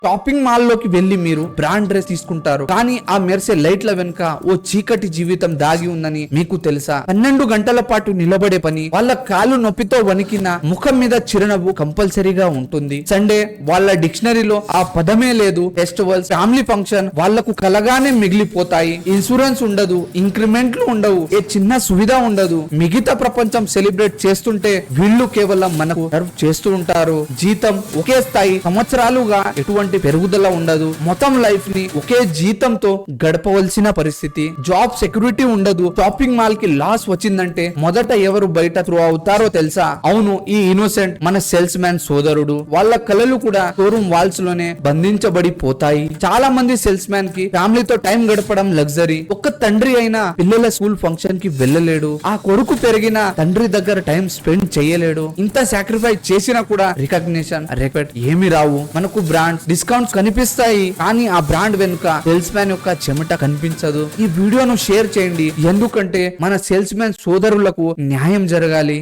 Shopping mall లోకి వెళ్లి మీరు బ్రాండ్ డ్రెస్ తీసుకుంటారు, కానీ ఆ మెరిసే లైట్ల వెనుక ఓ చీకటి జీవితం దాగి ఉందని మీకు తెలుసా? 12 గంటల పాటు నిలబడే పని, వాళ్ళ కాలు నొప్పితో వణికిన ముఖం మీద చిరునవ్వు కంపల్సరీగా ఉంటుంది. సండే వాళ్ళ డిక్షనరీలో ఆ పదమే లేదు. ఫెస్టివల్స్, ఫ్యామిలీ ఫంక్షన్ వాళ్లకు కలగానే మిగిలిపోతాయి. ఇన్సూరెన్స్ ఉండదు, ఇంక్రిమెంట్లు ఉండవు, ఏ చిన్న సువిధ ఉండదు. మిగతా ప్రపంచం సెలబ్రేట్ చేస్తుంటే వీళ్ళు కేవలం మనకు సర్వ్ చేస్తూ ఉంటారు. జీతం ఒకే స్థాయి, సంవత్సరాలుగా ఎటువంటి పెరుగుదల ఉండదు. మొత్తం లైఫ్ ని ఒకే జీతంతో గడపవలసిన పరిస్థితి. జాబ్ సెక్యూరిటీ ఉండదు. షాపింగ్ మాల్ కి లాస్ వచ్చిందంటే మొదట ఎవరు బయట త్రూ అవుతారో తెలుసా? అవును, ఈ ఇన్నోసెంట్ మన సేల్స్ మ్యాన్ సోదరుడు. వాళ్ళ కళలు కూడా షోరూమ్ వాల్స్ లోనే బంధించబడి పోతాయి. చాలా మంది సేల్స్ మ్యాన్ కి ఫ్యామిలీతో టైం గడపడం లగ్జరీ. ఒక్క తండ్రి అయినా పిల్లల స్కూల్ ఫంక్షన్ కి వెళ్ళలేడు. ఆ కొడుకు పెరిగిన తండ్రి దగ్గర టైం స్పెండ్ చేయలేడు. ఇంత సాక్రిఫైస్ చేసినా కూడా రికగ్నిషన్, రెస్పెక్ట్ ఏమి రావు. మనకు బ్రాండ్స్, డిస్కౌంట్స్ కనిపిస్తాయి, కానీ ఆ బ్రాండ్ వెనుక సేల్స్ మ్యాన్ యొక్క చెమట కనిపించదు. ఈ వీడియోను షేర్ చేయండి, ఎందుకంటే మన సేల్స్ మ్యాన్ సోదరులకు న్యాయం జరగాలి.